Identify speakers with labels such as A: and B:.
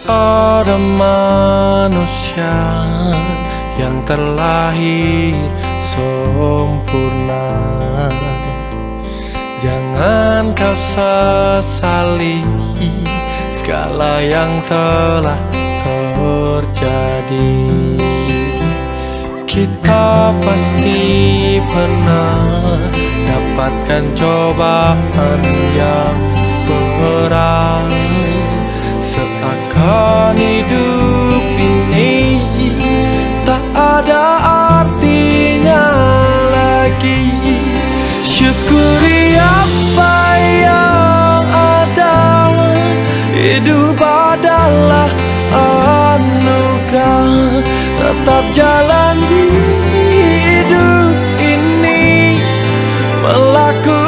A: ada manusia yang terlahir sempurna. Jangan kau sesali segala yang telah terjadi. Kita pasti pernah dapatkan cobaan yang berat. Seakan hidup ini tak ada artinya lagi. Syukuri apa yang ada. Hidup adalah anugerah. Tetap jalani hidup ini, melakukan